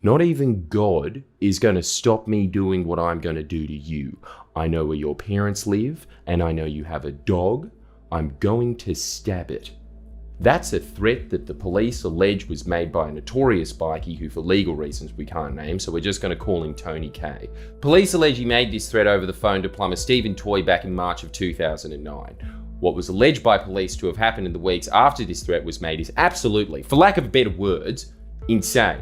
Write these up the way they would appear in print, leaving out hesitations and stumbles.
Not even God is going to stop me doing what I'm going to do to you. I know where your parents live, and I know you have a dog. I'm going to stab it. That's a threat that the police allege was made by a notorious bikie who, for legal reasons we can't name, so we're just going to call him Tony K. Police allege he made this threat over the phone to plumber Stephen Toy back in March of 2009. What was alleged by police to have happened in the weeks after this threat was made is absolutely, for lack of better words, insane.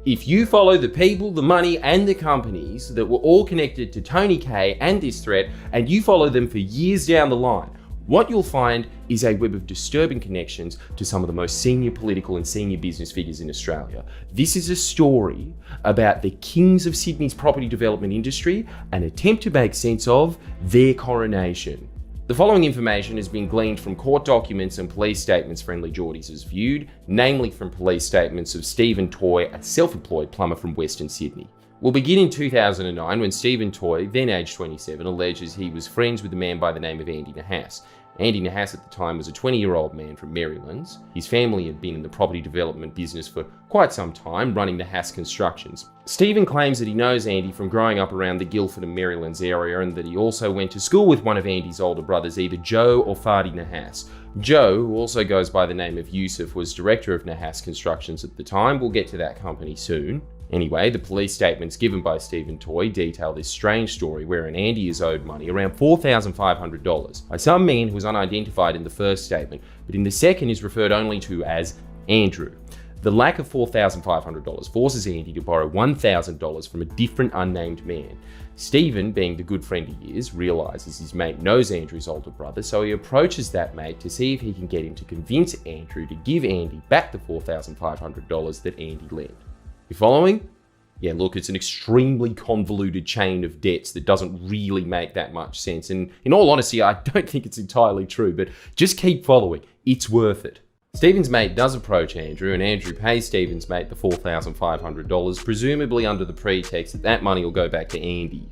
If you follow the people, the money, and the companies that were all connected to Tony K and this threat, and you follow them for years down the line, what you'll find is a web of disturbing connections to some of the most senior political and senior business figures in Australia. This is a story about the kings of Sydney's property development industry, an attempt to make sense of their coronation. The following information has been gleaned from court documents and police statements FriendlyJordies has viewed, namely from police statements of Stephen Toy, a self-employed plumber from Western Sydney. We'll begin in 2009 when Stephen Toy, then aged 27, alleges he was friends with a man by the name of Andy Nahas. Andy Nahas at the time was a 20-year-old man from Marylands. His family had been in the property development business for quite some time, running Nahas Constructions. Stephen claims that he knows Andy from growing up around the Guildford and Marylands area, and that he also went to school with one of Andy's older brothers, either Joe or Fadi Nahas. Joe, who also goes by the name of Yusuf, was director of Nahas Constructions at the time. We'll get to that company soon. Anyway, the police statements given by Stephen Toy detail this strange story wherein Andy is owed money, around $4,500, by some man who was unidentified in the first statement, but in the second is referred only to as Andrew. The lack of $4,500 forces Andy to borrow $1,000 from a different unnamed man. Stephen, being the good friend he is, realises his mate knows Andrew's older brother, so he approaches that mate to see if he can get him to convince Andrew to give Andy back the $4,500 that Andy lent. You following? Yeah, look, it's an extremely convoluted chain of debts that doesn't really make that much sense. And in all honesty, I don't think it's entirely true, but just keep following. It's worth it. Stephen's mate does approach Andrew, and Andrew pays Stephen's mate the $4,500, presumably under the pretext that that money will go back to Andy.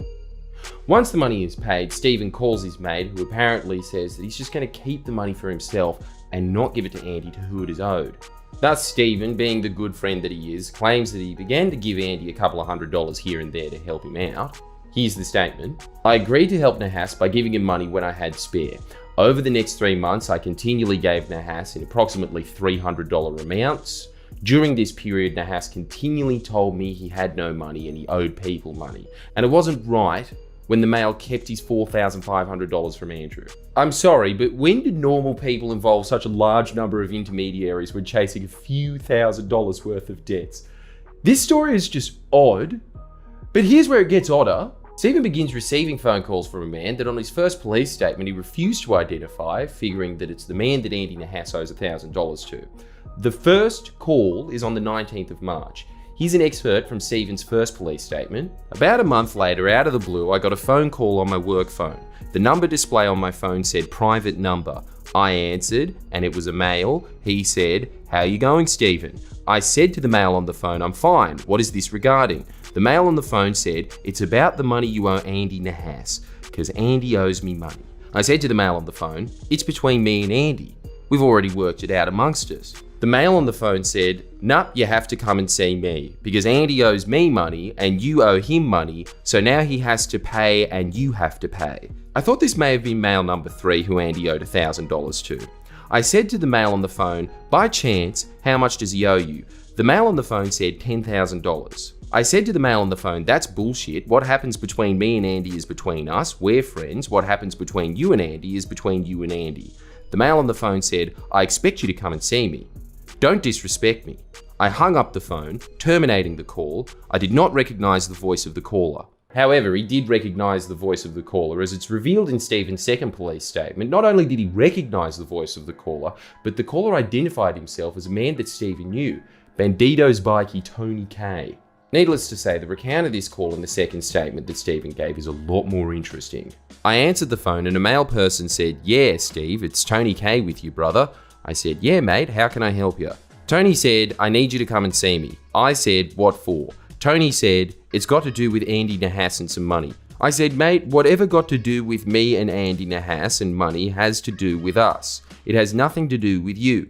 Once the money is paid, Stephen calls his mate, who apparently says that he's just going to keep the money for himself and not give it to Andy to who it is owed. Thus, Stephen, being the good friend that he is, claims that he began to give Andy a couple of $100s here and there to help him out. Here's the statement. I agreed to help Nahas by giving him money when I had spare. Over the next 3 months, I continually gave Nahas in approximately $300 amounts. During this period, Nahas continually told me he had no money and he owed people money. And it wasn't right when the male kept his $4,500 from Andrew. I'm sorry, but when did normal people involve such a large number of intermediaries when chasing a few $1,000s worth of debts? This story is just odd, but here's where it gets odder. Stephen begins receiving phone calls from a man that on his first police statement he refused to identify, figuring that it's the man that Andy Nahas owes $1,000 to. The first call is on the 19th of March. Here's an excerpt from Stephen's first police statement. About a month later, out of the blue, I got a phone call on my work phone. The number display on my phone said private number. I answered, and it was a male. He said, "How you going, Stephen?" I said to the male on the phone, "I'm fine. What is this regarding?" The male on the phone said, "It's about the money you owe Andy Nahas, because Andy owes me money." I said to the male on the phone, "It's between me and Andy. We've already worked it out amongst us." The male on the phone said, "Nah, you have to come and see me, because Andy owes me money and you owe him money, so now he has to pay and you have to pay." I thought this may have been male number 3 who Andy owed $1,000 to. I said to the male on the phone, "By chance, how much does he owe you?" The male on the phone said $10,000. I said to the male on the phone, "That's bullshit. What happens between me and Andy is between us. We're friends. What happens between you and Andy is between you and Andy." The male on the phone said, "I expect you to come and see me. Don't disrespect me." I hung up the phone, terminating the call. I did not recognize the voice of the caller. However, he did recognize the voice of the caller, as it's revealed in Stephen's second police statement. Not only did he recognize the voice of the caller, but the caller identified himself as a man that Stephen knew, Bandito's bikie Tony K. Needless to say, the recount of this call in the second statement that Stephen gave is a lot more interesting. I answered the phone and a male person said, "Yeah, Steve, it's Tony K with you, brother." I said, "Yeah, mate, how can I help you?" Tony said, "I need you to come and see me." I said, "What for?" Tony said, "It's got to do with Andy Nahas and some money." I said, "Mate, whatever got to do with me and Andy Nahas and money has to do with us. It has nothing to do with you."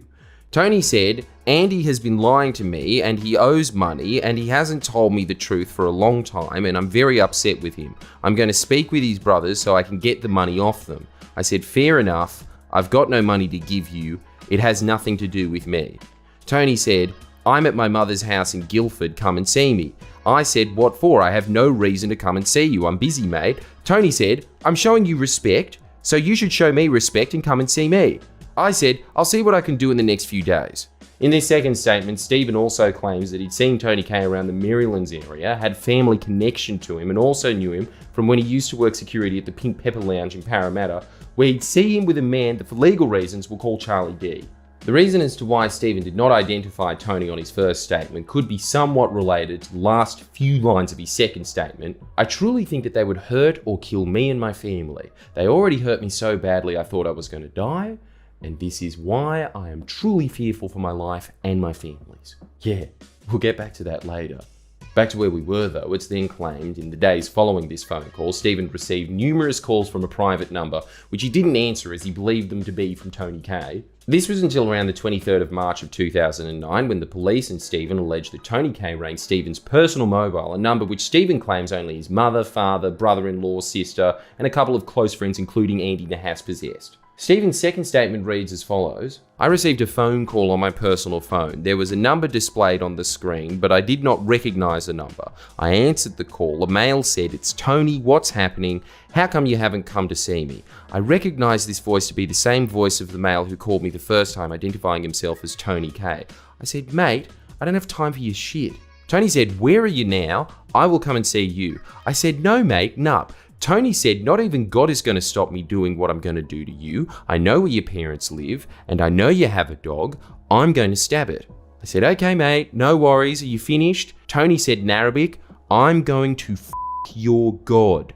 Tony said, Andy has been lying to me and he owes money and he hasn't told me the truth for a long time and I'm very upset with him. I'm going to speak with his brothers so I can get the money off them. I said, fair enough. I've got no money to give you. It has nothing to do with me. Tony said, I'm at my mother's house in Guildford. Come and see me. I said, what for? I have no reason to come and see you. I'm busy, mate. Tony said, I'm showing you respect, so you should show me respect and come and see me. I said, I'll see what I can do in the next few days. In this second statement, Stephen also claims that he'd seen Tony K around the Marylands area, had family connection to him, and also knew him from when he used to work security at the Pink Pepper Lounge in Parramatta, where he'd see him with a man that for legal reasons we'll call Charlie D. The reason as to why Stephen did not identify Tony on his first statement could be somewhat related to the last few lines of his second statement. I truly think that they would hurt or kill me and my family. They already hurt me so badly I thought I was going to die. And this is why I am truly fearful for my life and my family's. Yeah, we'll get back to that later. Back to where we were though, it's then claimed in the days following this phone call, Stephen received numerous calls from a private number, which he didn't answer as he believed them to be from Tony K. This was until around the 23rd of March of 2009 when the police and Stephen alleged that Tony K rang Stephen's personal mobile, a number which Stephen claims only his mother, father, brother-in-law, sister, and a couple of close friends including Andy Nahas possessed. Stephen's second statement reads as follows. I received a phone call on my personal phone. There was a number displayed on the screen, but I did not recognize the number. I answered the call. A male said, it's Tony, what's happening? How come you haven't come to see me? I recognized this voice to be the same voice of the male who called me the first time, identifying himself as Tony K. I said, mate, I don't have time for your shit. Tony said, where are you now? I will come and see you. I said, no mate, nup. Tony said, not even God is going to stop me doing what I'm going to do to you. I know where your parents live, and I know you have a dog. I'm going to stab it. I said, okay, mate, no worries. Are you finished? Tony said in Arabic, I'm going to f*** your God.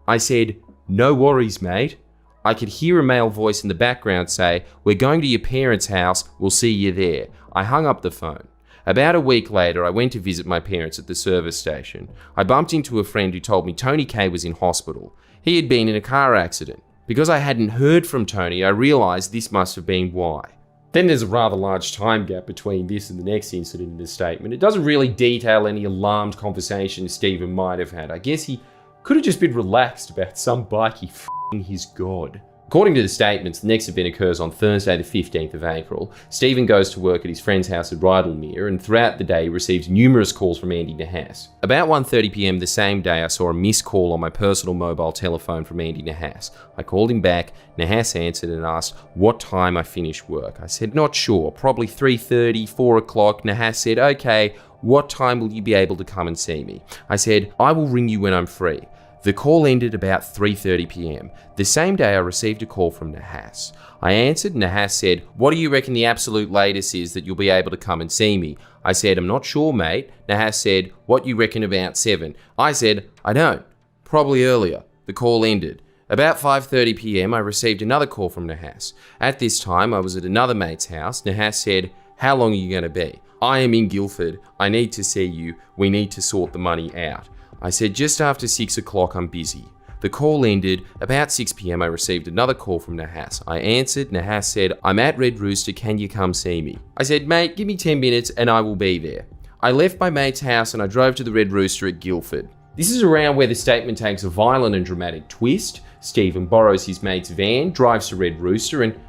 I said, no worries, mate. I could hear a male voice in the background say, we're going to your parents' house. We'll see you there. I hung up the phone. About a week later, I went to visit my parents at the service station. I bumped into a friend who told me Tony K was in hospital. He had been in a car accident. Because I hadn't heard from Tony, I realised this must have been why. Then there's a rather large time gap between this and the next incident in the statement. It doesn't really detail any alarmed conversations Stephen might have had. I guess he could have just been relaxed about some bikey f***ing his God. According to the statements, the next event occurs on Thursday the 15th of April. Stephen goes to work at his friend's house at Rydalmere, and throughout the day he receives numerous calls from Andy Nahas. About 1:30 PM the same day, I saw a missed call on my personal mobile telephone from Andy Nahas. I called him back. Nahas answered and asked what time I finished work. I said, not sure, probably 3:30, 4 o'clock. Nahas said, okay, what time will you be able to come and see me? I said, I will ring you when I'm free. The call ended about 3:30 PM. The same day I received a call from Nahas. I answered. Nahas said, what do you reckon the absolute latest is that you'll be able to come and see me? I said, I'm not sure, mate. Nahas said, what you reckon about 7? I said, I don't. Probably earlier. The call ended. About 5:30 PM I received another call from Nahas. At this time I was at another mate's house. Nahas said, how long are you going to be? I am in Guildford. I need to see you. We need to sort the money out. I said, just after 6 o'clock, I'm busy. The call ended. About 6 PM, I received another call from Nahas. I answered. Nahas said, I'm at Red Rooster. Can you come see me? I said, mate, give me 10 minutes and I will be there. I left my mate's house and I drove to the Red Rooster at Guildford. This is around where the statement takes a violent and dramatic twist. Stephen borrows his mate's van, drives to Red Rooster, and,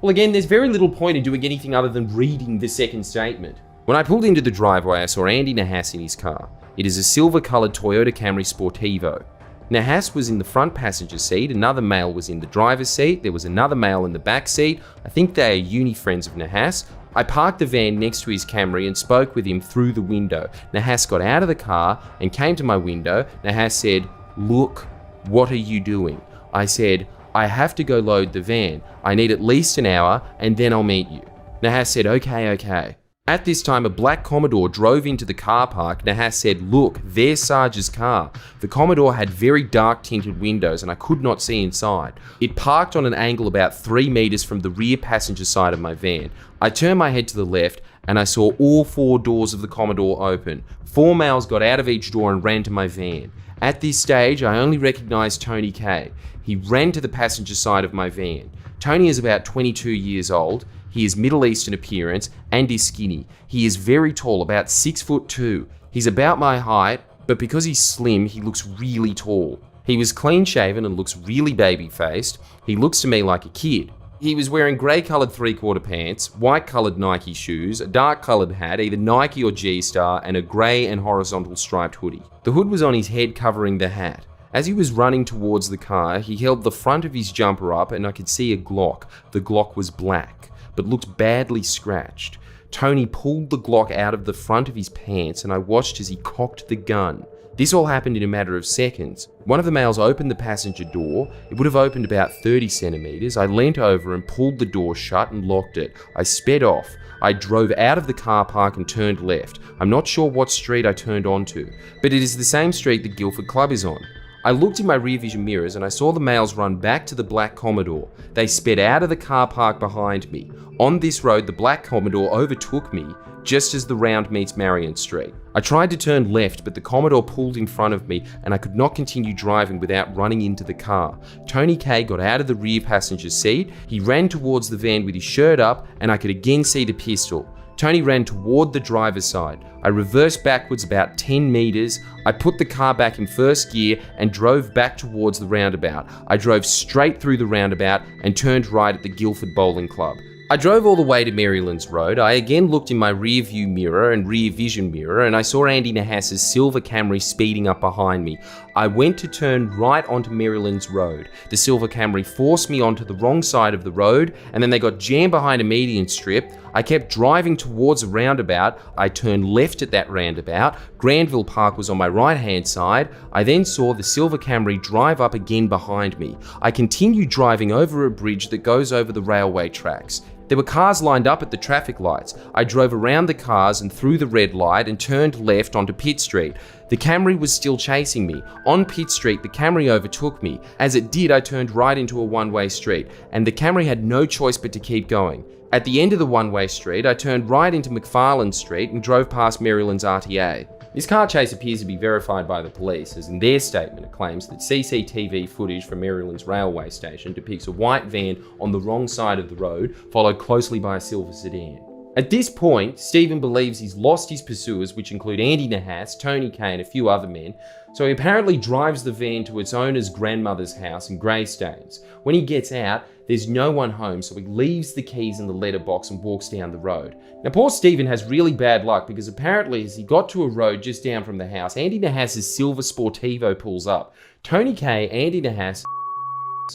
well, again, there's very little point in doing anything other than reading the second statement. When I pulled into the driveway, I saw Andy Nahas in his car. It is a silver-coloured Toyota Camry Sportivo. Nahas was in the front passenger seat, another male was in the driver's seat, there was another male in the back seat. I think they are uni friends of Nahas. I parked the van next to his Camry and spoke with him through the window. Nahas got out of the car and came to my window. Nahas said, look, what are you doing? I said, I have to go load the van. I need at least an hour and then I'll meet you. Nahas said, okay. At this time, a black Commodore drove into the car park. Nahas said, look, there's Sarge's car. The Commodore had very dark tinted windows and I could not see inside. It parked on an angle about 3 meters from the rear passenger side of my van. I turned my head to the left. and I saw all 4 doors of the Commodore open. 4 males got out of each door and ran to my van. At this stage, I only recognized Tony K. He ran to the passenger side of my van. Tony is about 22 years old. He is Middle Eastern appearance and is skinny. He is very tall, about 6'2". He's about my height, but because he's slim, he looks really tall. He was clean shaven and looks really baby-faced. He looks to me like a kid. He was wearing grey-coloured 3/4 pants, white-coloured Nike shoes, a dark-coloured hat, either Nike or G-Star, and a grey and horizontal striped hoodie. The hood was on his head covering the hat. As he was running towards the car, he held the front of his jumper up and I could see a Glock. The Glock was black, but looked badly scratched. Tony pulled the Glock out of the front of his pants and I watched as he cocked the gun. This all happened in a matter of seconds. One of the males opened the passenger door. It would have opened about 30 centimeters. I leant over and pulled the door shut and locked it. I sped off. I drove out of the car park and turned left. I'm not sure what street I turned onto, but it is the same street the Guildford Club is on. I looked in my rear vision mirrors and I saw the males run back to the black Commodore. They sped out of the car park behind me. On this road, the black Commodore overtook me just as the round meets Marion Street. I tried to turn left, but the Commodore pulled in front of me and I could not continue driving without running into the car. Tony K got out of the rear passenger seat. He ran towards the van with his shirt up and I could again see the pistol. Tony ran toward the driver's side. I reversed backwards about 10 meters. I put the car back in first gear and drove back towards the roundabout. I drove straight through the roundabout and turned right at the Guildford Bowling Club. I drove all the way to Marylands Road. I again looked in my rear view mirror and rear vision mirror and I saw Andy Nahas's silver Camry speeding up behind me. I went to turn right onto Marylands Road. The silver Camry forced me onto the wrong side of the road and then they got jammed behind a median strip. I kept driving towards a roundabout. I turned left at that roundabout. Granville Park was on my right hand side. I then saw the silver Camry drive up again behind me. I continued driving over a bridge that goes over the railway tracks. There were cars lined up at the traffic lights. I drove around the cars and through the red light and turned left onto Pitt Street. The Camry was still chasing me. On Pitt Street, the Camry overtook me. As it did, I turned right into a one-way street, and the Camry had no choice but to keep going. At the end of the one-way street, I turned right into McFarlane Street and drove past Maryland's RTA. This car chase appears to be verified by the police, as in their statement it claims that CCTV footage from Maryland's railway station depicts a white van on the wrong side of the road, followed closely by a silver sedan. At this point, Stephen believes he's lost his pursuers, which include Andy Nahas, Tony K and a few other men, so he apparently drives the van to its owner's grandmother's house in Greystanes. When he gets out, there's no one home, so he leaves the keys in the letterbox and walks down the road. Now, poor Stephen has really bad luck because apparently as he got to a road just down from the house, Andy Nahas's silver Sportivo pulls up. Tony K, Andy Nahas,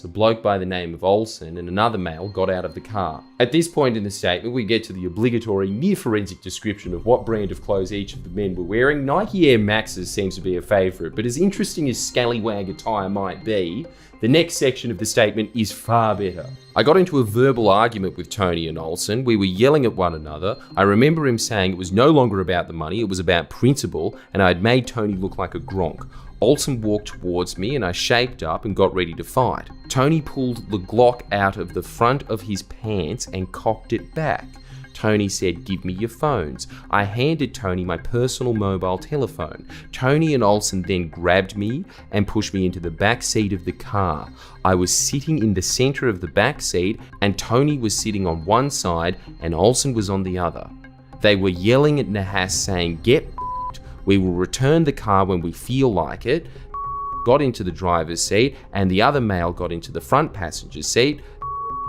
a bloke by the name of Olsen and another male got out of the car. At this point in the statement, we get to the obligatory near-forensic description of what brand of clothes each of the men were wearing. Nike Air Maxes seems to be a favourite, but as interesting as scallywag attire might be, the next section of the statement is far better. I got into a verbal argument with Tony and Olsen. We were yelling at one another. I remember him saying it was no longer about the money, it was about principle, and I had made Tony look like a gronk. Olsen walked towards me and I shaped up and got ready to fight. Tony pulled the Glock out of the front of his pants and cocked it back. Tony said, "Give me your phones." I handed Tony my personal mobile telephone. Tony and Olsen then grabbed me and pushed me into the back seat of the car. I was sitting in the center of the back seat and Tony was sitting on one side and Olsen was on the other. They were yelling at Nahas saying, "Get f***ed. We will return the car when we feel like it." Got into the driver's seat and the other male got into the front passenger seat,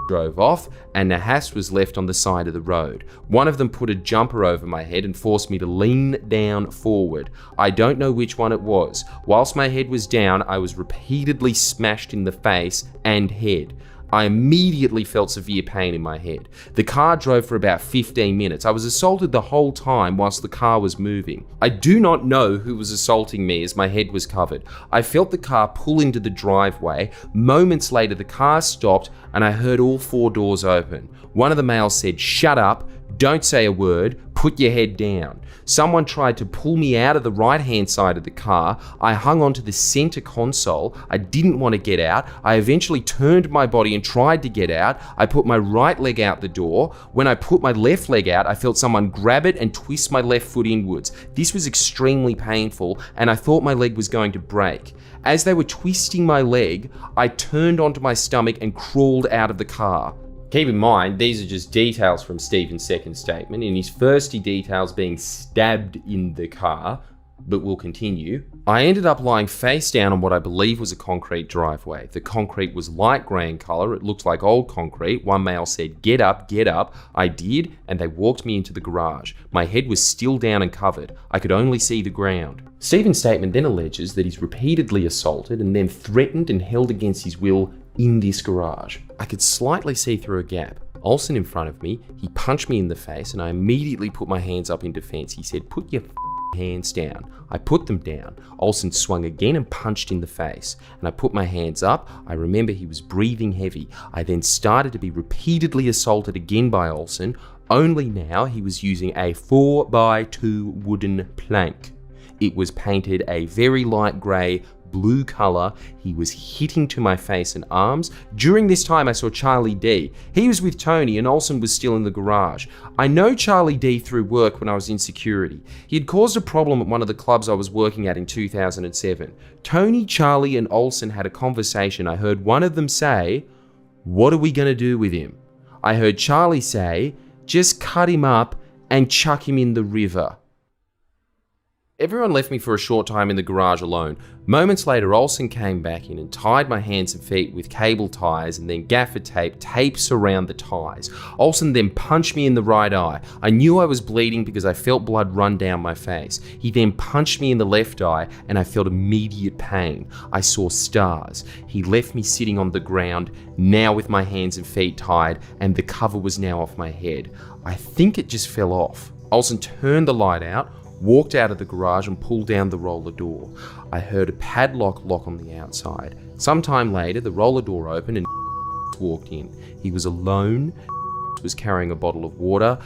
drove off, and Nahas was left on the side of the road. One of them put a jumper over my head and forced me to lean down forward. I don't know which one it was. Whilst my head was down, I was repeatedly smashed in the face and head. I immediately felt severe pain in my head. The car drove for about 15 minutes. I was assaulted the whole time whilst the car was moving. I do not know who was assaulting me as my head was covered. I felt the car pull into the driveway. Moments later, the car stopped and I heard all 4 doors open. One of the males said, "Shut up, don't say a word, put your head down. Someone tried to pull me out of the right-hand side of the car. I hung onto the center console. I didn't want to get out. I eventually turned my body and tried to get out. I put my right leg out the door. When I put my left leg out, I felt someone grab it and twist my left foot inwards. This was extremely painful, and I thought my leg was going to break. As they were twisting my leg, I turned onto my stomach and crawled out of the car. Keep in mind, these are just details from Stephen's second statement. In his first, he details being stabbed in the car, but we'll continue. I ended up lying face down on what I believe was a concrete driveway. The concrete was light grey in colour. It looked like old concrete. One male said, "Get up, get up." I did, and they walked me into the garage. My head was still down and covered. I could only see the ground. Stephen's statement then alleges that he's repeatedly assaulted and then threatened and held against his will in this garage. I could slightly see through a gap. Olsen in front of me, he punched me in the face, and I immediately put my hands up in defense. He said, "Put your hands down." I put them down. Olsen swung again and punched in the face, and I put my hands up. I remember he was breathing heavy. I then started to be repeatedly assaulted again by Olsen, only now he was using a 4x2 wooden plank. It was painted a very light grey, blue colour. He was hitting to my face and arms. During this time I saw Charlie D. He was with Tony and Olsen was still in the garage. I know Charlie D through work when I was in security. He had caused a problem at one of the clubs I was working at in 2007. Tony, Charlie and Olsen had a conversation. I heard one of them say, "What are we going to do with him?" I heard Charlie say, "Just cut him up and chuck him in the river." Everyone left me for a short time in the garage alone. Moments later, Olsen came back in and tied my hands and feet with cable ties and then gaffer tapes around the ties. Olsen then punched me in the right eye. I knew I was bleeding because I felt blood run down my face. He then punched me in the left eye and I felt immediate pain. I saw stars. He left me sitting on the ground, now with my hands and feet tied, and the cover was now off my head. I think it just fell off. Olsen turned the light out, walked out of the garage and pulled down the roller door. I heard a padlock lock on the outside. Sometime later, the roller door opened and walked in. He was alone, was carrying a bottle of water,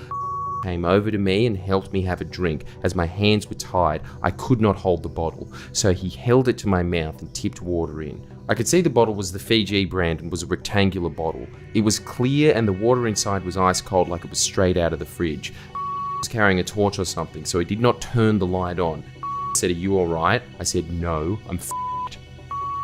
came over to me and helped me have a drink. As my hands were tied, I could not hold the bottle, so he held it to my mouth and tipped water in. I could see the bottle was the Fiji brand and was a rectangular bottle. It was clear and the water inside was ice cold like it was straight out of the fridge. Was carrying a torch or something, so he did not turn the light on. He said, "Are you alright?" I said, "No, I'm f***ed."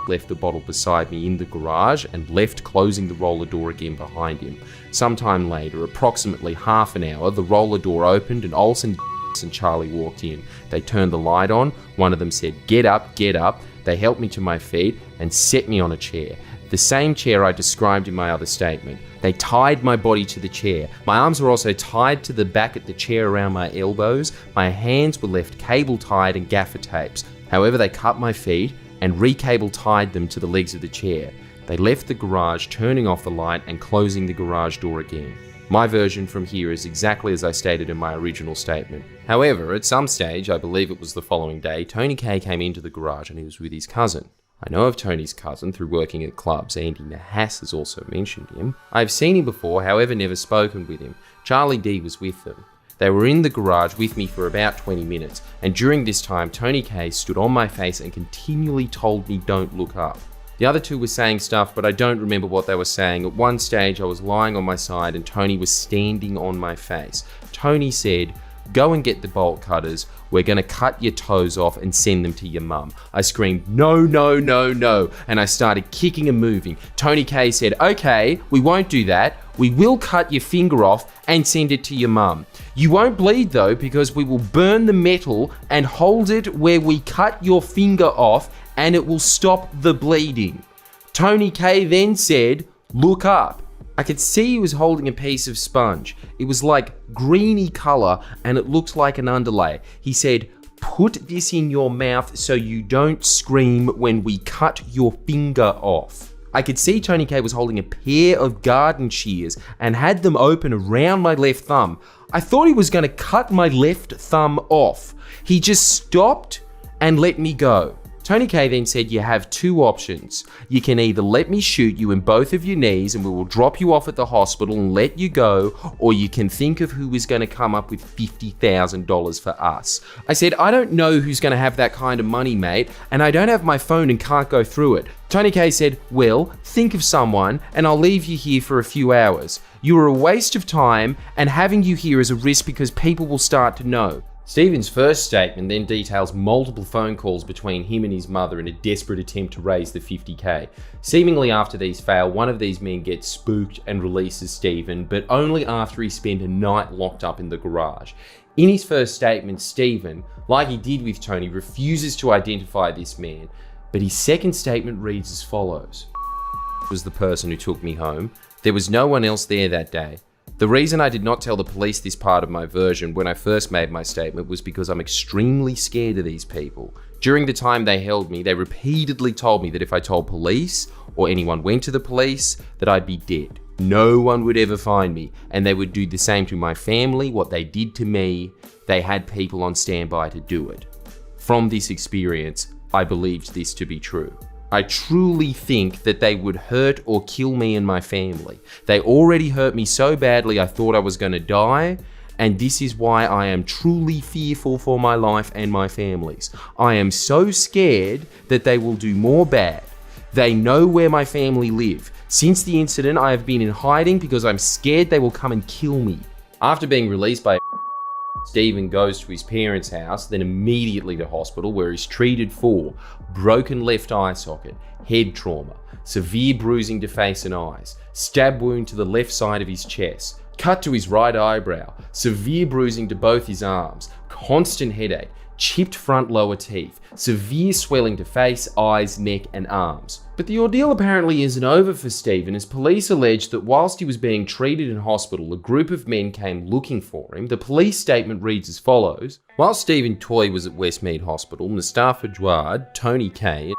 Left the bottle beside me in the garage and left, closing the roller door again behind him. Sometime later, approximately half an hour, the roller door opened and Olsen and Charlie walked in. They turned the light on. One of them said, "Get up, get up." They helped me to my feet and set me on a chair. The same chair I described in my other statement. They tied my body to the chair. My arms were also tied to the back of the chair around my elbows. My hands were left cable tied and gaffer tapes. However, they cut my feet and re-cable tied them to the legs of the chair. They left the garage, turning off the light and closing the garage door again. My version from here is exactly as I stated in my original statement. However, at some stage, I believe it was the following day, Tony K came into the garage and he was with his cousin. I know of Tony's cousin through working at clubs. Andy Nahas has also mentioned him. I've seen him before, however never spoken with him. Charlie D was with them. They were in the garage with me for about 20 minutes, and during this time Tony K stood on my face and continually told me don't look up. The other two were saying stuff, but I don't remember what they were saying. At one stage I was lying on my side and Tony was standing on my face. Tony said, "Go and get the bolt cutters. We're going to cut your toes off and send them to your mum." I screamed, "No, no, no, no." And I started kicking and moving. Tony K said, "Okay, we won't do that. We will cut your finger off and send it to your mum. You won't bleed though, because we will burn the metal and hold it where we cut your finger off and it will stop the bleeding." Tony K then said, "Look up." I could see he was holding a piece of sponge. It was like greeny colour and it looked like an underlay. He said, "Put this in your mouth so you don't scream when we cut your finger off." I could see Tony K was holding a pair of garden shears and had them open around my left thumb. I thought he was going to cut my left thumb off. He just stopped and let me go. Tony K then said you have two options. You can either let me shoot you in both of your knees and we will drop you off at the hospital and let you go, or you can think of who is going to come up with $50,000 for us. I said, I don't know who's going to have that kind of money, mate, and I don't have my phone and can't go through it. Tony K said, well, think of someone and I'll leave you here for a few hours. You are a waste of time and having you here is a risk because people will start to know. Stephen's first statement then details multiple phone calls between him and his mother in a desperate attempt to raise the $50K. Seemingly after these fail, one of these men gets spooked and releases Stephen, but only after he spent a night locked up in the garage. In his first statement, Stephen, like he did with Tony, refuses to identify this man, but his second statement reads as follows. Was the person who took me home. There was no one else there that day. The reason I did not tell the police this part of my version when I first made my statement was because I'm extremely scared of these people. During the time they held me, they repeatedly told me that if I told police or anyone went to the police, that I'd be dead. No one would ever find me, and they would do the same to my family. What they did to me, they had people on standby to do it. From this experience, I believed this to be true. I truly think that they would hurt or kill me and my family. They already hurt me so badly I thought I was going to die, and this is why I am truly fearful for my life and my family's. I am so scared that they will do more bad. They know where my family live. Since the incident, I have been in hiding because I'm scared they will come and kill me. After being released by Stephen goes to his parents' house, then immediately to hospital where he's treated for broken left eye socket, head trauma, severe bruising to face and eyes, stab wound to the left side of his chest, cut to his right eyebrow, severe bruising to both his arms, constant headache, chipped front lower teeth, severe swelling to face, eyes, neck and arms. But the ordeal apparently isn't over for Stephen, as police alleged that whilst he was being treated in hospital, a group of men came looking for him. The police statement reads as follows. While Stephen Toy was at Westmead Hospital, Mustafa Jawad, Tony K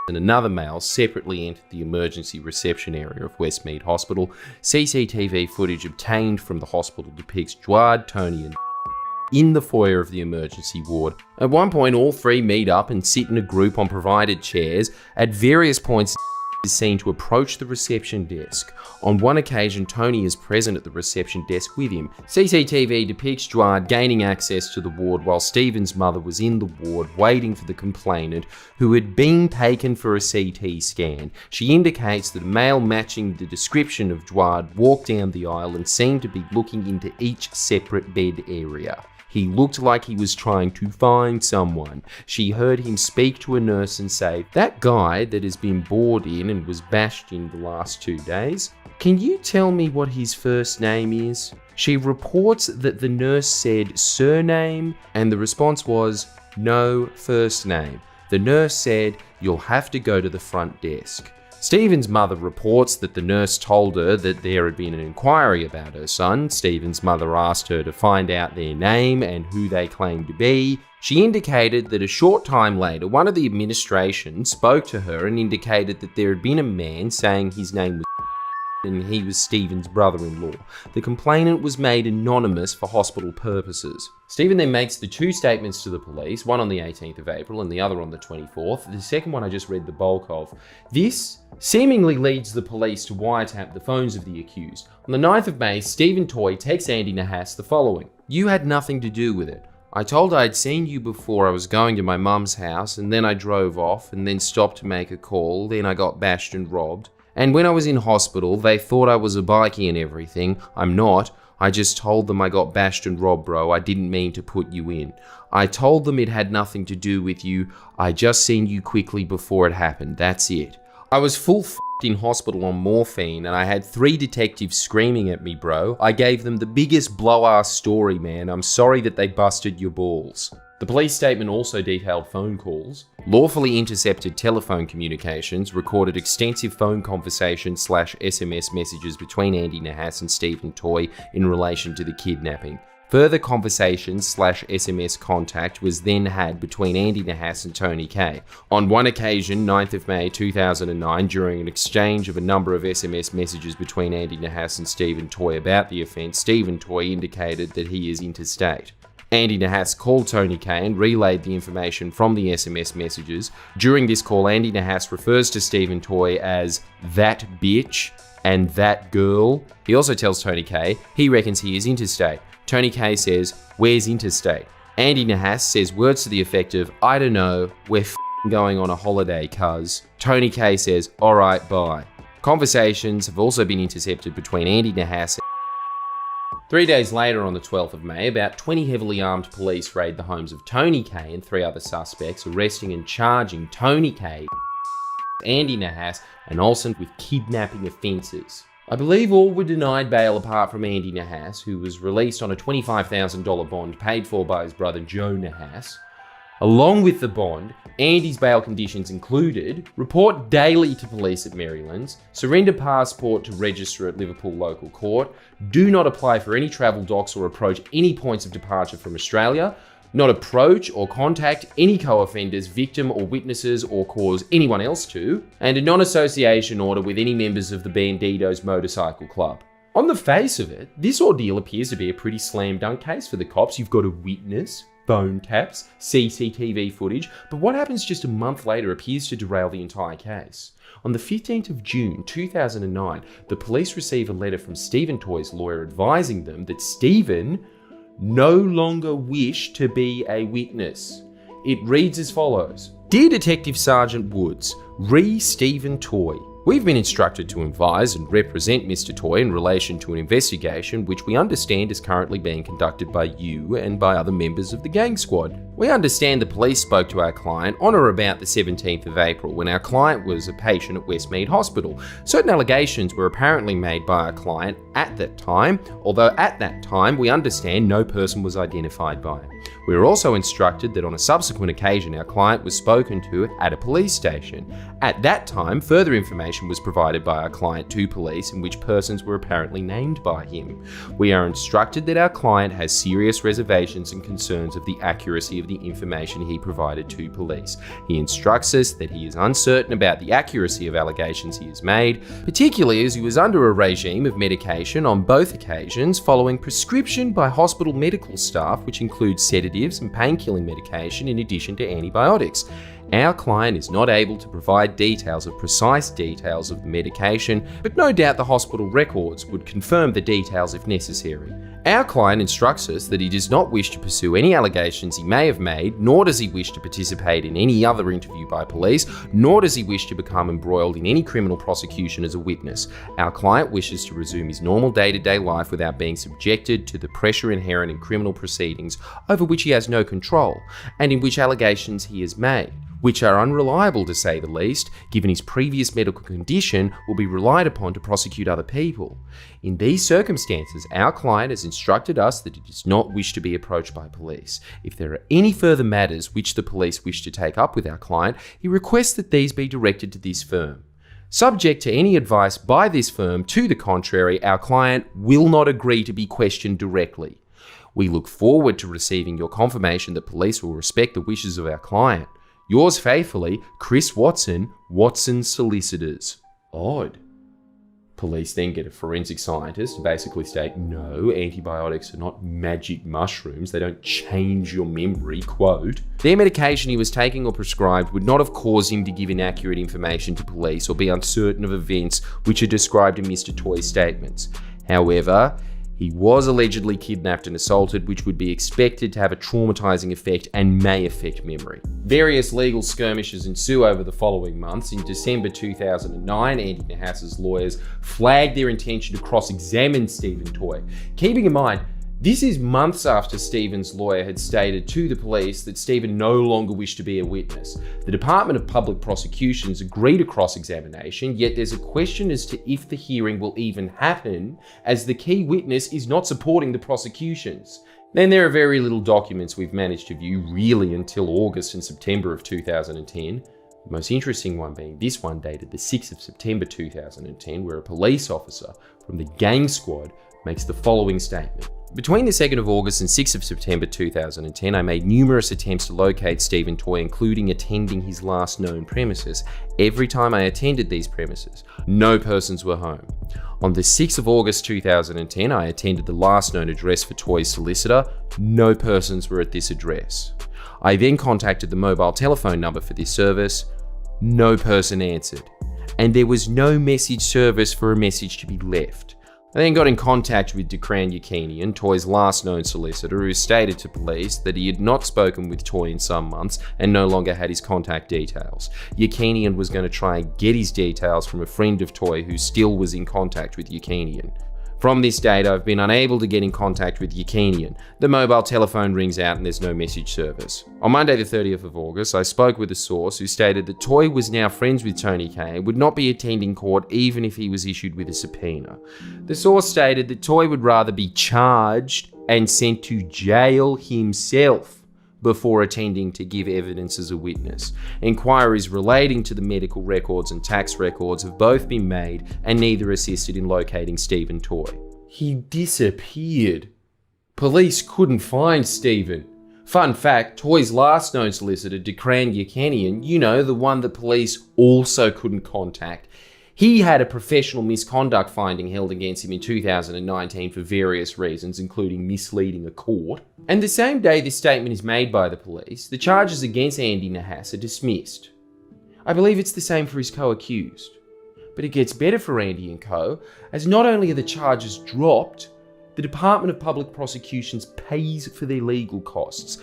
and another male separately entered the emergency reception area of Westmead Hospital. CCTV footage obtained from the hospital depicts Jawad, Tony and in the foyer of the emergency ward. At one point, all three meet up and sit in a group on provided chairs. At various points, is seen to approach the reception desk. On one occasion, Tony is present at the reception desk with him. CCTV depicts Jawad gaining access to the ward while Stephen's mother was in the ward waiting for the complainant, who had been taken for a CT scan. She indicates that a male matching the description of Jawad walked down the aisle and seemed to be looking into each separate bed area. He looked like he was trying to find someone. She heard him speak to a nurse and say, "That guy that has been bored in and was bashed in the last 2 days, can you tell me what his first name is?" She reports that the nurse said surname and the response was no first name. The nurse said, "You'll have to go to the front desk." Stephen's mother reports that the nurse told her that there had been an inquiry about her son. Stephen's mother asked her to find out their name and who they claimed to be. She indicated that a short time later, one of the administration spoke to her and indicated that there had been a man saying his name was and he was Stephen's brother-in-law. The complainant was made anonymous for hospital purposes. Stephen then makes the two statements to the police, one on the 18th of April and the other on the 24th. The second one I just read the bulk of. This seemingly leads the police to wiretap the phones of the accused. On the 9th of May, Stephen Toy texts Andy Nahas the following. "You had nothing to do with it. I told her I'd seen you before I was going to my mum's house, and then I drove off and then stopped to make a call. Then I got bashed and robbed. And when I was in hospital, they thought I was a bikie and everything. I'm not. I just told them I got bashed and robbed, bro. I didn't mean to put you in. I told them it had nothing to do with you. I just seen you quickly before it happened. That's it. I was full f***ed in hospital on morphine and I had 3 detectives screaming at me, bro. I gave them the biggest blow-ass story, man. I'm sorry that they busted your balls." The police statement also detailed phone calls, lawfully intercepted telephone communications, recorded extensive phone conversations / SMS messages between Andy Nahas and Stephen Toy in relation to the kidnapping. Further conversations / SMS contact was then had between Andy Nahas and Tony K. On one occasion, 9th of May 2009, during an exchange of a number of SMS messages between Andy Nahas and Stephen Toy about the offence, Stephen Toy indicated that he is interstate. Andy Nahas called Tony Kay and relayed the information from the SMS messages. During this call, Andy Nahas refers to Stephen Toy as that bitch and that girl. He also tells Tony Kay he reckons he is interstate. Tony Kay says, "Where's interstate?" Andy Nahas says words to the effect of, "I don't know, we're going on a holiday, cuz." Tony Kay says, "Alright, bye." Conversations have also been intercepted between Andy Nahas. 3 days later, on the 12th of May, about 20 heavily armed police raid the homes of Tony Kay and 3 other suspects, arresting and charging Tony Kay, Andy Nahas, and Olsen with kidnapping offences. I believe all were denied bail apart from Andy Nahas, who was released on a $25,000 bond paid for by his brother Joe Nahas. Along with the bond, Andy's bail conditions included report daily to police at Marylands, surrender passport to register at Liverpool local court, do not apply for any travel docs or approach any points of departure from Australia, not approach or contact any co-offenders, victim or witnesses or cause anyone else to, and a non-association order with any members of the Bandidos Motorcycle Club. On the face of it, this ordeal appears to be a pretty slam dunk case for the cops. You've got a witness, phone taps, CCTV footage, but what happens just a month later appears to derail the entire case. On the 15th of June 2009, the police receive a letter from Stephen Toy's lawyer advising them that Stephen no longer wished to be a witness. It reads as follows: "Dear Detective Sergeant Woods, re Stephen Toy. We've been instructed to advise and represent Mr. Toy in relation to an investigation which we understand is currently being conducted by you and by other members of the gang squad. We understand the police spoke to our client on or about the 17th of April when our client was a patient at Westmead Hospital. Certain allegations were apparently made by our client at that time, although at that time we understand no person was identified by it. We were also instructed that on a subsequent occasion our client was spoken to at a police station. At that time, further information was provided by our client to police in which persons were apparently named by him. We are instructed that our client has serious reservations and concerns of the accuracy of the information he provided to police. He instructs us that he is uncertain about the accuracy of allegations he has made, particularly as he was under a regime of medication on both occasions following prescription by hospital medical staff, which includes sedatives and painkilling medication in addition to antibiotics. Our client is not able to provide precise details of the medication, but no doubt the hospital records would confirm the details if necessary. Our client instructs us that he does not wish to pursue any allegations he may have made, nor does he wish to participate in any other interview by police, nor does he wish to become embroiled in any criminal prosecution as a witness. Our client wishes to resume his normal day-to-day life without being subjected to the pressure inherent in criminal proceedings over which he has no control, and in which allegations he has made, which are unreliable to say the least, given his previous medical condition, will be relied upon to prosecute other people. In these circumstances, our client has instructed us that he does not wish to be approached by police. If there are any further matters which the police wish to take up with our client, he requests that these be directed to this firm. Subject to any advice by this firm to the contrary, our client will not agree to be questioned directly. We look forward to receiving your confirmation that police will respect the wishes of our client. Yours faithfully, Chris Watson, Watson Solicitors." Odd. Police then get a forensic scientist to basically state, no, antibiotics are not magic mushrooms, they don't change your memory, quote. Their medication he was taking or prescribed would not have caused him to give inaccurate information to police or be uncertain of events which are described in Mr. Toy's statements. However, he was allegedly kidnapped and assaulted, which would be expected to have a traumatizing effect and may affect memory. Various legal skirmishes ensue over the following months. In December 2009, Andy Nahas's lawyers flagged their intention to cross-examine Stephen Toy. Keeping in mind, this is months after Stephen's lawyer had stated to the police that Stephen no longer wished to be a witness. The Department of Public Prosecutions agreed to cross-examination, yet there's a question as to if the hearing will even happen, as the key witness is not supporting the prosecutions. Then there are very little documents we've managed to view really until August and September of 2010. The most interesting one being this one dated the 6th of September 2010, where a police officer from the gang squad makes the following statement. Between the 2nd of August and 6th of September 2010, I made numerous attempts to locate Stephen Toy, including attending his last known premises. Every time I attended these premises, no persons were home. On the 6th of August 2010, I attended the last known address for Toy's solicitor. No persons were at this address. I then contacted the mobile telephone number for this service. No person answered. And there was no message service for a message to be left. I then got in contact with Decran Yakinian, Toy's last known solicitor, who stated to police that he had not spoken with Toy in some months and no longer had his contact details. Yakinian was going to try and get his details from a friend of Toy who still was in contact with Yakinian. From this date, I've been unable to get in contact with Yakinian. The mobile telephone rings out and there's no message service. On Monday the 30th of August, I spoke with a source who stated that Toy was now friends with Tony K and would not be attending court even if he was issued with a subpoena. The source stated that Toy would rather be charged and sent to jail himself before attending to give evidence as a witness. Inquiries relating to the medical records and tax records have both been made and neither assisted in locating Stephen Toy. He disappeared. Police couldn't find Stephen. Fun fact, Toy's last known solicitor, Decran Yakinian, the one that police also couldn't contact, he had a professional misconduct finding held against him in 2019 for various reasons, including misleading a court. And the same day this statement is made by the police, the charges against Andy Nahas are dismissed. I believe it's the same for his co-accused. But it gets better for Andy and co, as not only are the charges dropped, the Department of Public Prosecutions pays for their legal costs.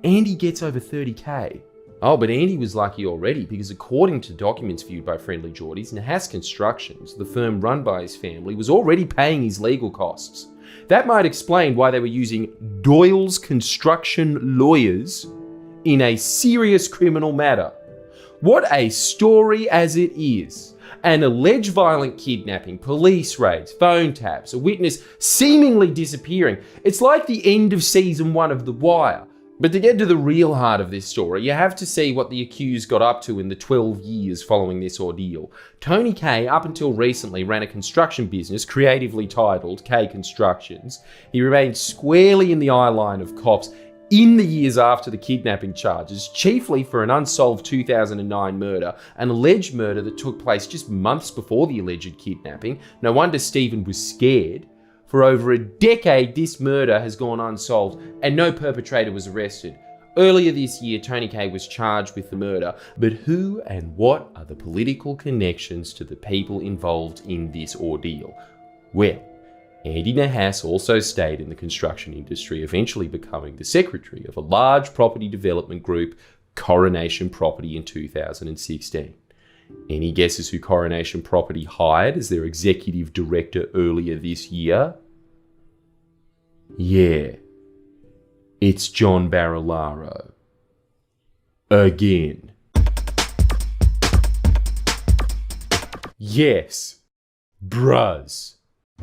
Andy gets over $30,000. Oh, but Andy was lucky already because according to documents viewed by FriendlyJordies, Nahas Constructions, the firm run by his family, was already paying his legal costs. That might explain why they were using Doyle's construction lawyers in a serious criminal matter. What a story as it is. An alleged violent kidnapping, police raids, phone taps, a witness seemingly disappearing. It's like the end of season 1 of The Wire. But to get to the real heart of this story, you have to see what the accused got up to in the 12 years following this ordeal. Tony K, up until recently, ran a construction business creatively titled K Constructions. He remained squarely in the eye line of cops in the years after the kidnapping charges, chiefly for an unsolved 2009 murder, an alleged murder that took place just months before the alleged kidnapping. No wonder Stephen was scared. For over a decade, this murder has gone unsolved and no perpetrator was arrested. Earlier this year, Tony K was charged with the murder, but who and what are the political connections to the people involved in this ordeal? Well, Andy Nahas also stayed in the construction industry, eventually becoming the secretary of a large property development group, Coronation Property, in 2016. Any guesses who Coronation Property hired as their executive director earlier this year? Yeah, it's John Barilaro. Again. Yes, bruz.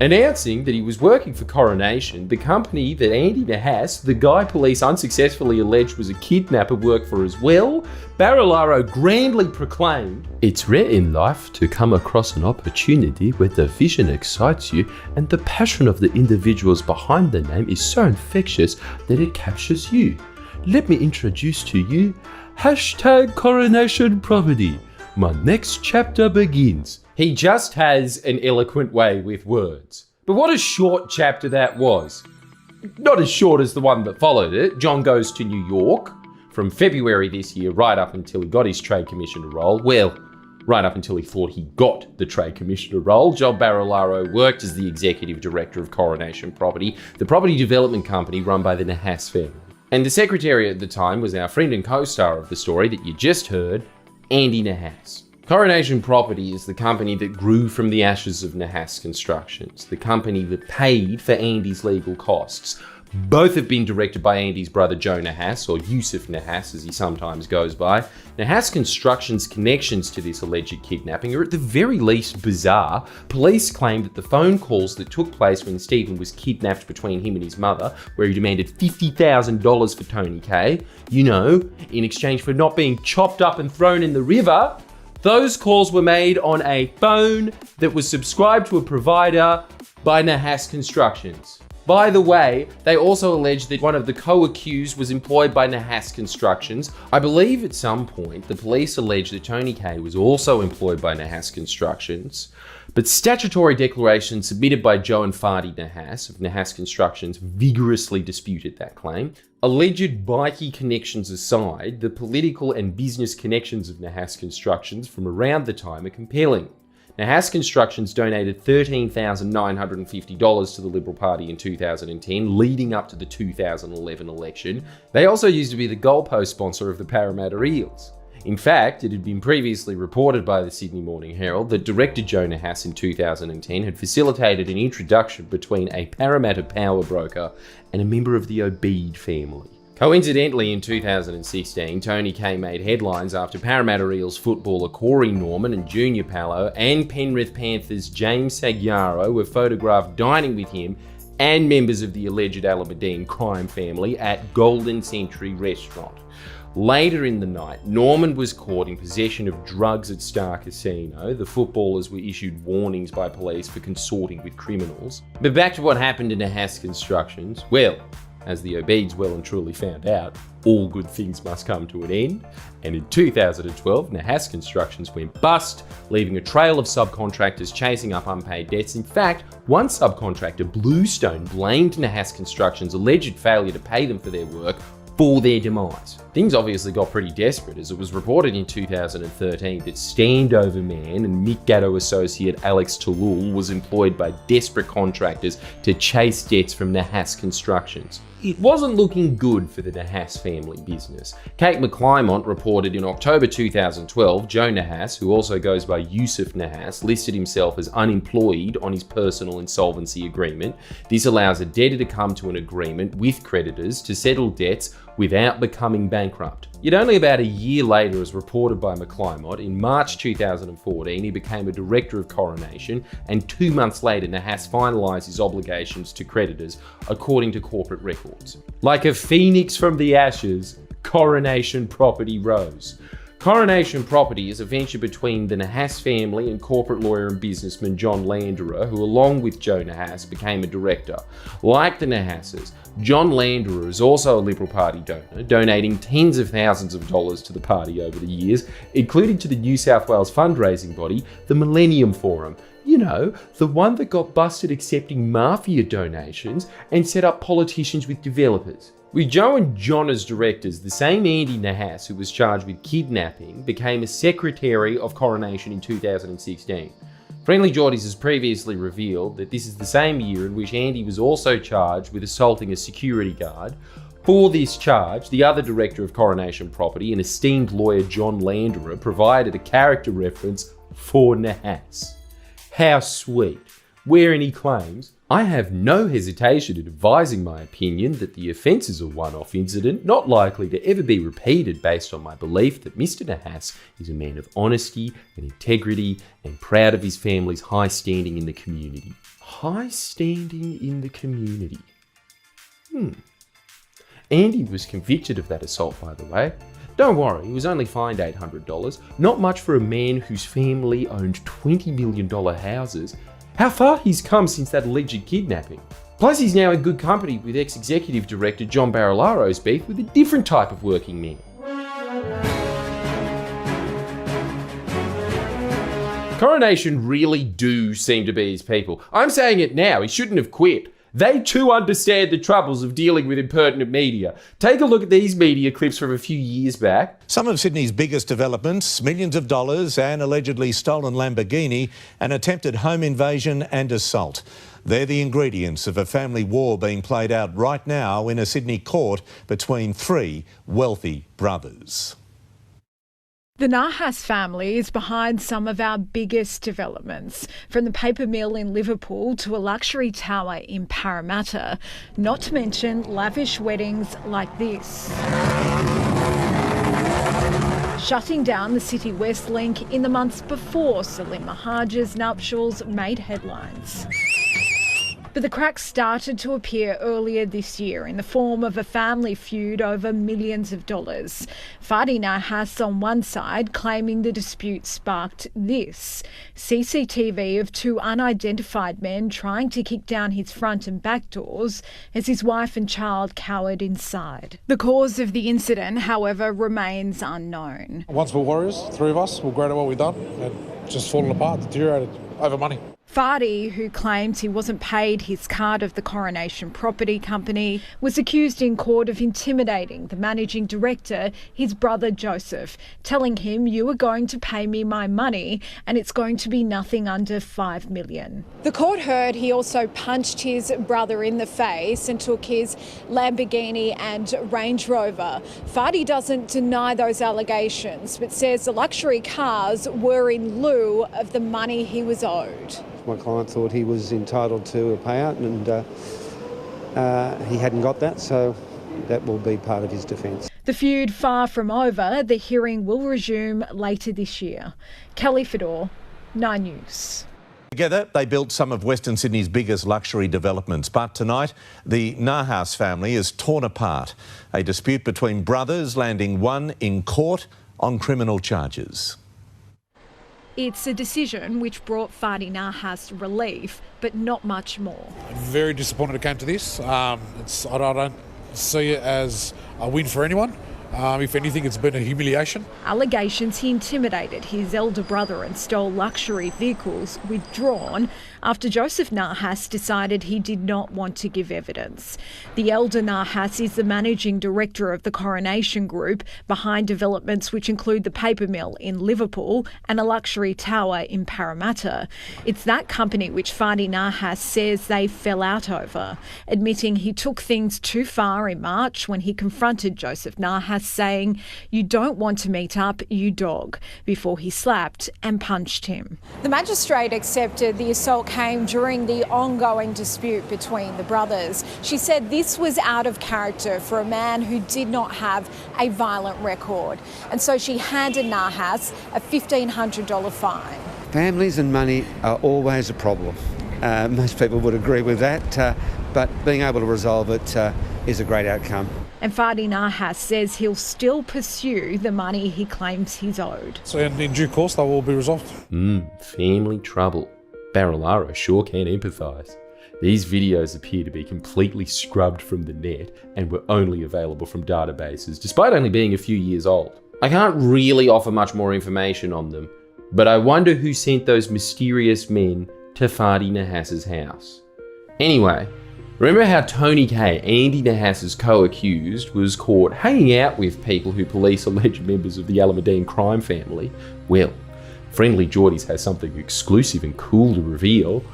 Announcing that he was working for Coronation, the company that Andy Nahas, the guy police unsuccessfully alleged was a kidnapper, worked for as well, Barilaro grandly proclaimed, "It's rare in life to come across an opportunity where the vision excites you and the passion of the individuals behind the name is so infectious that it captures you. Let me introduce to you #Coronation Property. My next chapter begins." He just has an eloquent way with words. But what a short chapter that was. Not as short as the one that followed it. John goes to New York from February this year right up until he got his trade commissioner role. Well, right up until he thought he got the trade commissioner role. John Barilaro worked as the executive director of Coronation Property, the property development company run by the Nahas family. And the secretary at the time was our friend and co-star of the story that you just heard, Andy Nahas. Coronation Property is the company that grew from the ashes of Nahas Constructions, the company that paid for Andy's legal costs. Both have been directed by Andy's brother Joe Nahas, or Yusuf Nahas as he sometimes goes by. Nahas Constructions' connections to this alleged kidnapping are at the very least bizarre. Police claim that the phone calls that took place when Stephen was kidnapped between him and his mother, where he demanded $50,000 for Tony K, in exchange for not being chopped up and thrown in the river, those calls were made on a phone that was subscribed to a provider by Nahas Constructions. By the way, they also alleged that one of the co-accused was employed by Nahas Constructions. I believe at some point the police alleged that Tony Kay was also employed by Nahas Constructions, but statutory declarations submitted by Joe and Fadi Nahas of Nahas Constructions vigorously disputed that claim. Alleged bikie connections aside, the political and business connections of Nahas Constructions from around the time are compelling. Nahas Constructions donated $13,950 to the Liberal Party in 2010, leading up to the 2011 election. They also used to be the goalpost sponsor of the Parramatta Eels. In fact, it had been previously reported by the Sydney Morning Herald that director Joe Nahas in 2010 had facilitated an introduction between a Parramatta power broker and a member of the Obeid family. Coincidentally, in 2016, Tony Kay made headlines after Parramatta Eels footballer Corey Norman and Junior Palo and Penrith Panthers James Sagiaro were photographed dining with him and members of the alleged Alameddine crime family at Golden Century Restaurant. Later in the night, Norman was caught in possession of drugs at Star Casino. The footballers were issued warnings by police for consorting with criminals. But back to what happened in Nahas Constructions. Well, as the Obeids well and truly found out, all good things must come to an end. And in 2012, Nahas Constructions went bust, leaving a trail of subcontractors chasing up unpaid debts. In fact, one subcontractor, Bluestone, blamed Nahas Constructions' alleged failure to pay them for their work for their demise. Things obviously got pretty desperate, as it was reported in 2013 that Standover Man and Mick Gatto associate Alex Talul was employed by desperate contractors to chase debts from Nahas Constructions. It wasn't looking good for the Nahas family business. Kate McClymont reported in October 2012, Joe Nahas, who also goes by Yusuf Nahas, listed himself as unemployed on his personal insolvency agreement. This allows a debtor to come to an agreement with creditors to settle debts without becoming bankrupt. Yet only about a year later, as reported by McClymont, in March 2014, he became a director of Coronation, and 2 months later, Nahas finalised his obligations to creditors, according to corporate records. Like a phoenix from the ashes, Coronation Property rose. Coronation Property is a venture between the Nahas family and corporate lawyer and businessman John Landerer, who along with Joe Nahas became a director. Like the Nahases, John Landerer is also a Liberal Party donor, donating tens of thousands of dollars to the party over the years, including to the New South Wales fundraising body, the Millennium Forum. You know, the one that got busted accepting mafia donations and set up politicians with developers. With Joe and John as directors, the same Andy Nahas, who was charged with kidnapping, became a secretary of Coronation in 2016. FriendlyJordies has previously revealed that this is the same year in which Andy was also charged with assaulting a security guard. For this charge, the other director of Coronation Property and esteemed lawyer John Landerer provided a character reference for Nahas. How sweet. Wherein he claims, "I have no hesitation in advising my opinion that the offence is a one-off incident, not likely to ever be repeated based on my belief that Mr. Nahas is a man of honesty and integrity and proud of his family's high standing in the community." High standing in the community. Andy was convicted of that assault, by the way. Don't worry, he was only fined $800. Not much for a man whose family owned $20 million houses. How far he's come since that alleged kidnapping. Plus, he's now in good company with ex-executive director John Barilaro's beef with a different type of working man. Coronation really do seem to be his people. I'm saying it now, he shouldn't have quit. They too understand the troubles of dealing with impertinent media. Take a look at these media clips from a few years back. Some of Sydney's biggest developments, millions of dollars, an allegedly stolen Lamborghini, an attempted home invasion and assault. They're the ingredients of a family war being played out right now in a Sydney court between three wealthy brothers. The Nahas family is behind some of our biggest developments, from the paper mill in Liverpool to a luxury tower in Parramatta, not to mention lavish weddings like this. Shutting down the City West link in the months before Salim Mahajar's nuptials made headlines. But the cracks started to appear earlier this year in the form of a family feud over millions of dollars. Fadi Nahas on one side claiming the dispute sparked this: CCTV of two unidentified men trying to kick down his front and back doors as his wife and child cowered inside. The cause of the incident, however, remains unknown. Once we're warriors, three of us, we're great at what we've done, and just fallen apart, deteriorated over money. Fadi, who claims he wasn't paid his cut of the Coronation property company, was accused in court of intimidating the managing director, his brother Joseph, telling him, "You are going to pay me my money and it's going to be nothing under $5 million. The court heard he also punched his brother in the face and took his Lamborghini and Range Rover. Fadi doesn't deny those allegations, but says the luxury cars were in lieu of the money he was owed. My client thought he was entitled to a payout and he hadn't got that, so that will be part of his defence. The feud far from over. The hearing will resume later this year. Kelly Fedor, 9 News. Together, they built some of Western Sydney's biggest luxury developments. But tonight, the Nahas family is torn apart. A dispute between brothers landing one in court on criminal charges. It's a decision which brought Fadi Nahas relief, but not much more. I'm very disappointed it came to this. I don't see it as a win for anyone. If anything, it's been a humiliation. Allegations he intimidated his elder brother and stole luxury vehicles withdrawn after Joseph Nahas decided he did not want to give evidence. The elder Nahas is the managing director of the Coronation Group, behind developments which include the paper mill in Liverpool and a luxury tower in Parramatta. It's that company which Fadi Nahas says they fell out over, admitting he took things too far in March when he confronted Joseph Nahas, saying, "You don't want to meet up, you dog," before he slapped and punched him. The magistrate accepted the assault came during the ongoing dispute between the brothers. She said this was out of character for a man who did not have a violent record, and so she handed Nahas a $1,500 fine. Families and money are always a problem. Most people would agree with that, but being able to resolve it is a great outcome. And Fadi Nahas says he'll still pursue the money he claims he's owed. So in due course, they will be resolved. Family trouble. Barilaro sure can empathise. These videos appear to be completely scrubbed from the net and were only available from databases, despite only being a few years old. I can't really offer much more information on them, but I wonder who sent those mysterious men to Fadi Nahas's house. Anyway, remember how Tony K, Andy Nahas's co-accused, was caught hanging out with people who police alleged members of the Alameddine crime family? Well, FriendlyJordies has something exclusive and cool to reveal.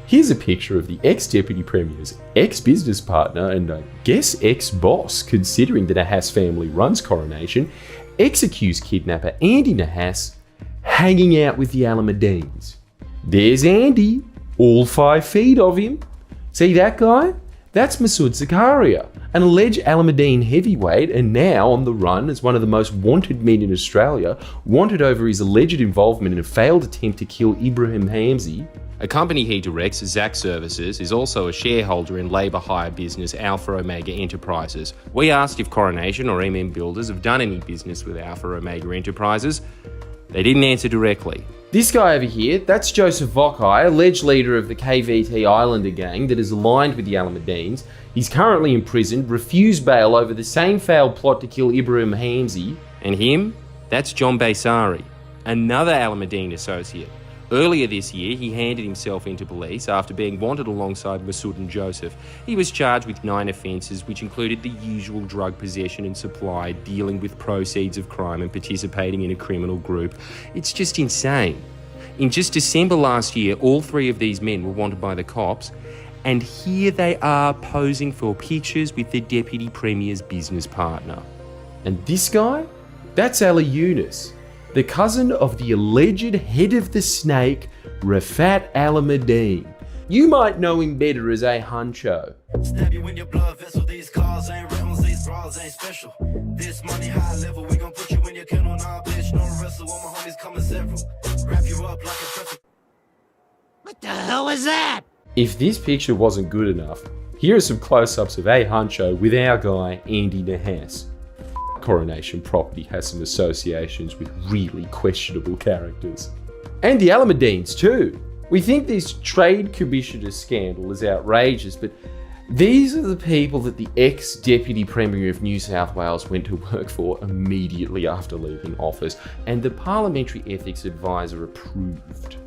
Here's a picture of the ex-Deputy Premier's ex-business partner and I guess ex-boss, considering the Nahas family runs Coronation, ex-accused kidnapper Andy Nahas hanging out with the Alameddines. There's Andy, all 5 feet of him. See that guy? That's Masood Zakaria, an alleged Alameddine heavyweight and now on the run as one of the most wanted men in Australia, wanted over his alleged involvement in a failed attempt to kill Ibrahim Hamzi. A company he directs, Zach Services, is also a shareholder in labour hire business Alpha Omega Enterprises. We asked if Coronation or MM Builders have done any business with Alpha Omega Enterprises. They didn't answer directly. This guy over here, that's Joseph Vokai, alleged leader of the KVT Islander gang that is aligned with the Alameddines. He's currently imprisoned, refused bail over the same failed plot to kill Ibrahim Hamzi. And him? That's John Baysari, another Alameddine associate. Earlier this year, he handed himself into police after being wanted alongside Masood and Joseph. He was charged with 9 offences, which included the usual drug possession and supply, dealing with proceeds of crime and participating in a criminal group. It's just insane. In just December last year, all 3 of these men were wanted by the cops, and here they are posing for pictures with the Deputy Premier's business partner. And this guy? That's Ali Yunus, the cousin of the alleged head of the snake, Rafat Alameddine. You might know him better as a huncho. Stab you in your blood vessel, these cars ain't rentals, these bras ain't special. This money high level, we gon' put you in your kennel, nah bitch, no wrestle, all my homies coming several. Wrap you up like a traffic. What the hell was that? If this picture wasn't good enough, here are some close-ups of A Huncho with our guy Andy Nahas. Coronation Property has some associations with really questionable characters. And the Alameddines too. We think this Trade Commissioner scandal is outrageous, but these are the people that the ex-Deputy Premier of New South Wales went to work for immediately after leaving office, and the Parliamentary Ethics Advisor approved.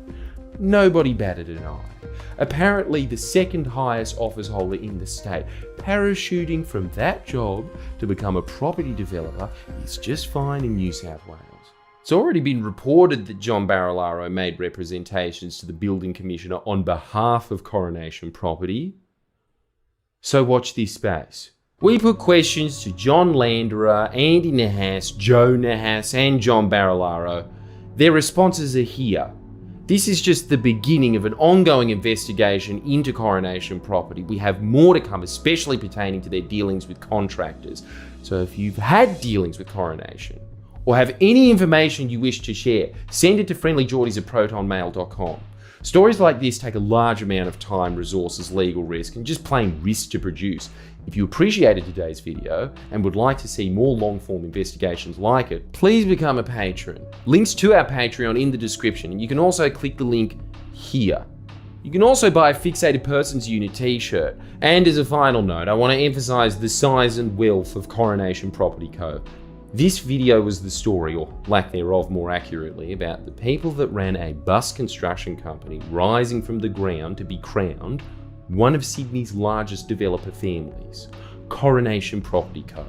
Nobody batted an eye. Apparently the second highest office holder in the state, parachuting from that job to become a property developer is just fine in New South Wales. It's already been reported that John Barilaro made representations to the Building Commissioner on behalf of Coronation Property. So watch this space. We put questions to John Landerer, Andy Nahas, Joe Nahas and John Barilaro. Their responses are here. This is just the beginning of an ongoing investigation into Coronation Property. We have more to come, especially pertaining to their dealings with contractors. So if you've had dealings with Coronation, or have any information you wish to share, send it to FriendlyJordies@protonmail.com. Stories like this take a large amount of time, resources, legal risk, and just plain risk to produce. If you appreciated today's video and would like to see more long-form investigations like it, please become a patron. Links to our Patreon in the description, and you can also click the link here. You can also buy a Fixated Persons Unit t-shirt. And as a final note, I want to emphasize the size and wealth of Coronation Property Co. This video was the story, or lack thereof more accurately, about the people that ran a bus construction company rising from the ground to be crowned one of Sydney's largest developer families, Coronation Property Co.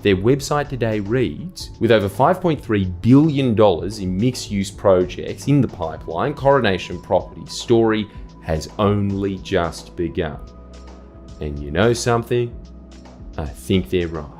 Their website today reads, with over $5.3 billion in mixed-use projects in the pipeline, Coronation Property's story has only just begun. And you know something? I think they're right.